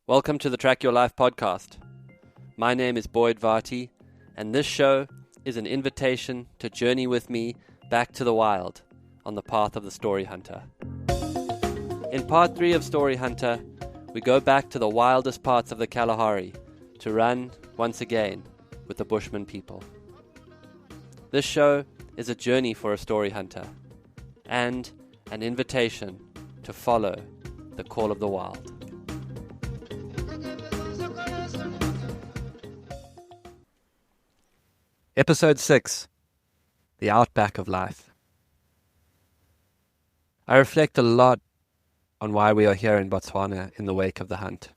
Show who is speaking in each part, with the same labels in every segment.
Speaker 1: Welcome to the Track Your Life podcast. My name is Boyd Varty, and this show is an invitation to journey with me back to the wild on the path of the story hunter. In part 3 of Story Hunter, we go back to the wildest parts of the Kalahari to run once again with the Bushmen people. This show is a journey for a story hunter and an invitation to follow the call of the wild. Episode 6, The Outback of Life. I reflect a lot on why we are here in Botswana in the wake of the hunt.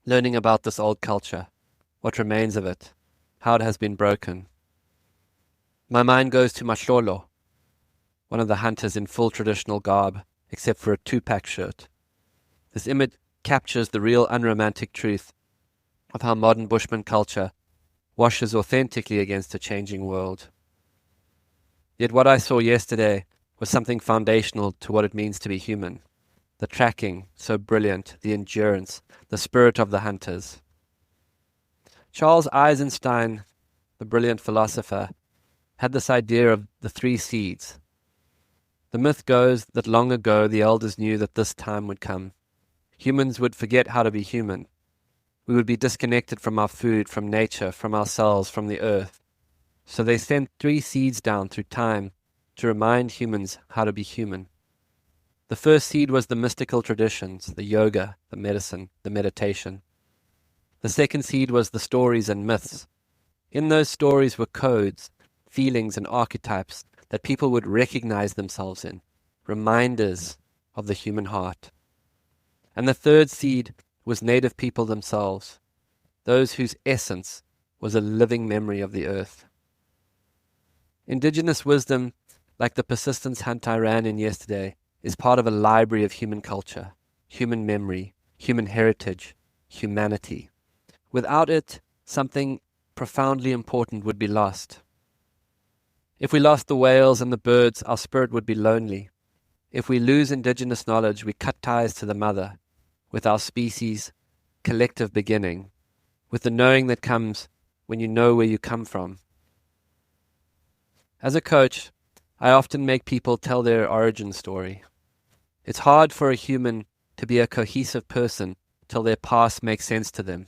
Speaker 1: Learning about this old culture, what remains of it, how it has been broken. My mind goes to Mahlolo, one of the hunters in full traditional garb, except for a 2-pack shirt. This image captures the real unromantic truth of how modern Bushman culture washes authentically against a changing world. Yet what I saw yesterday was something foundational to what it means to be human. The tracking, so brilliant, the endurance, the spirit of the hunters. Charles Eisenstein, the brilliant philosopher, had this idea of the 3 seeds. The myth goes that long ago the elders knew that this time would come. Humans would forget how to be human. We would be disconnected from our food, from nature, from ourselves, from the earth. So they sent 3 seeds down through time to remind humans how to be human. The first seed was the mystical traditions, the yoga, the medicine, the meditation. The second seed was the stories and myths. In those stories were codes, feelings and archetypes that people would recognize themselves in, reminders of the human heart. And the third seed was native people themselves, those whose essence was a living memory of the earth. Indigenous wisdom, like the persistence hunt I ran in yesterday, is part of a library of human culture, human memory, human heritage, humanity. Without it, something profoundly important would be lost. If we lost the whales and the birds, our spirit would be lonely. If we lose indigenous knowledge, we cut ties to the mother, with our species' collective beginning, with the knowing that comes when you know where you come from. As a coach, I often make people tell their origin story. It's hard for a human to be a cohesive person till their past makes sense to them,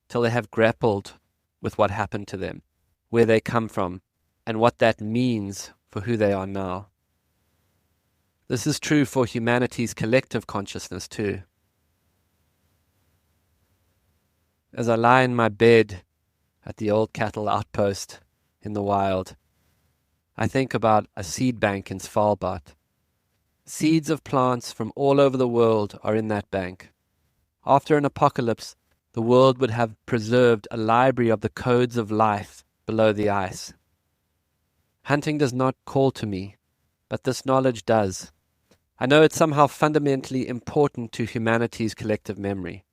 Speaker 1: till they have grappled with what happened to them, where they come from, and what that means for who they are now. This is true for humanity's collective consciousness too. As I lie in my bed at the old cattle outpost in the wild, I think about a seed bank in Svalbard. Seeds of plants from all over the world are in that bank. After an apocalypse, the world would have preserved a library of the codes of life below the ice. Hunting does not call to me, but this knowledge does. I know it's somehow fundamentally important to humanity's collective memory.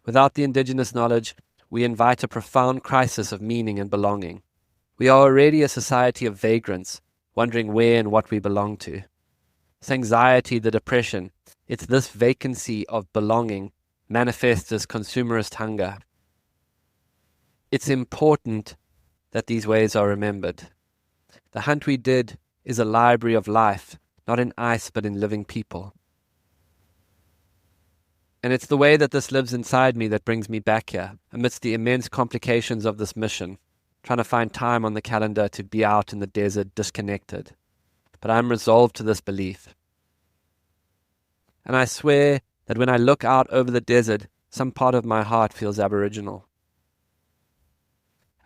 Speaker 1: Without the indigenous knowledge, we invite a profound crisis of meaning and belonging. We are already a society of vagrants, wondering where and what we belong to. It's anxiety, the depression. It's this vacancy of belonging manifests as consumerist hunger. It's important that these ways are remembered. The hunt we did is a library of life, not in ice but in living people. And it's the way that this lives inside me that brings me back here, amidst the immense complications of this mission, trying to find time on the calendar to be out in the desert disconnected. But I'm resolved to this belief. And I swear that when I look out over the desert, some part of my heart feels Aboriginal.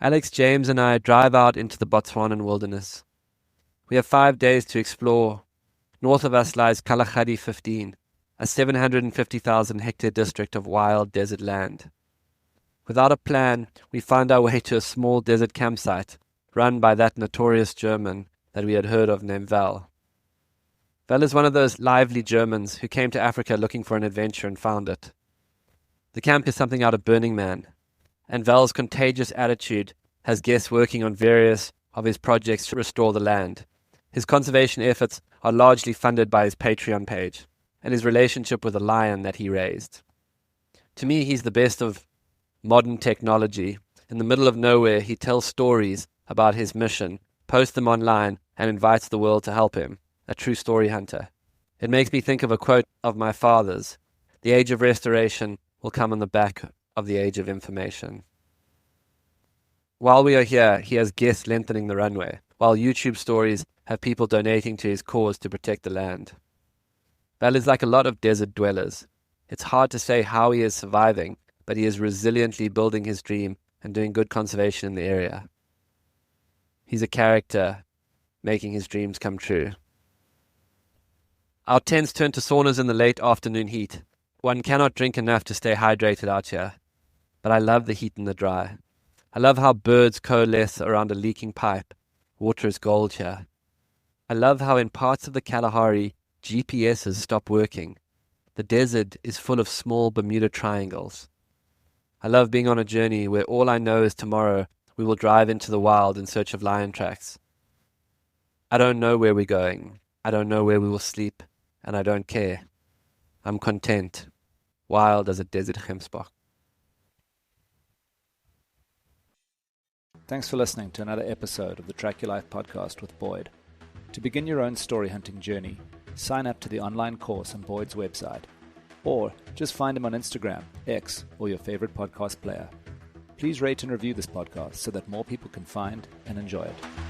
Speaker 1: Alex, James and I drive out into the Botswanan wilderness. We have 5 days to explore. North of us lies Kalahari 15, a 750,000 hectare district of wild desert land. Without a plan, we found our way to a small desert campsite run by that notorious German that we had heard of named Val. Val is one of those lively Germans who came to Africa looking for an adventure and found it. The camp is something out of Burning Man, and Val's contagious attitude has guests working on various of his projects to restore the land. His conservation efforts are largely funded by his Patreon page and his relationship with a lion that he raised. To me, he's the best of modern technology. In the middle of nowhere, he tells stories about his mission, posts them online, and invites the world to help him. A true story hunter. It makes me think of a quote of my father's. The age of restoration will come on the back of the age of information. While we are here, he has guests lengthening the runway, while YouTube stories have people donating to his cause to protect the land. Val is like a lot of desert dwellers. It's hard to say how he is surviving, but he is resiliently building his dream and doing good conservation in the area. He's a character, making his dreams come true. Our tents turn to saunas in the late afternoon heat. One cannot drink enough to stay hydrated out here, but I love the heat and the dry. I love how birds coalesce around a leaking pipe. Water is gold here. I love how in parts of the Kalahari, GPSs stop working. The desert is full of small Bermuda triangles. I love being on a journey where all I know is tomorrow we will drive into the wild in search of lion tracks. I don't know where we're going. I don't know where we will sleep, and I don't care. I'm content, wild as a desert gemsbok.
Speaker 2: Thanks for listening to another episode of the Track Your Life podcast with Boyd. To begin your own story hunting journey, sign up to the online course on Boyd's website, or just find him on Instagram, X, or your favorite podcast player. Please rate and review this podcast so that more people can find and enjoy it.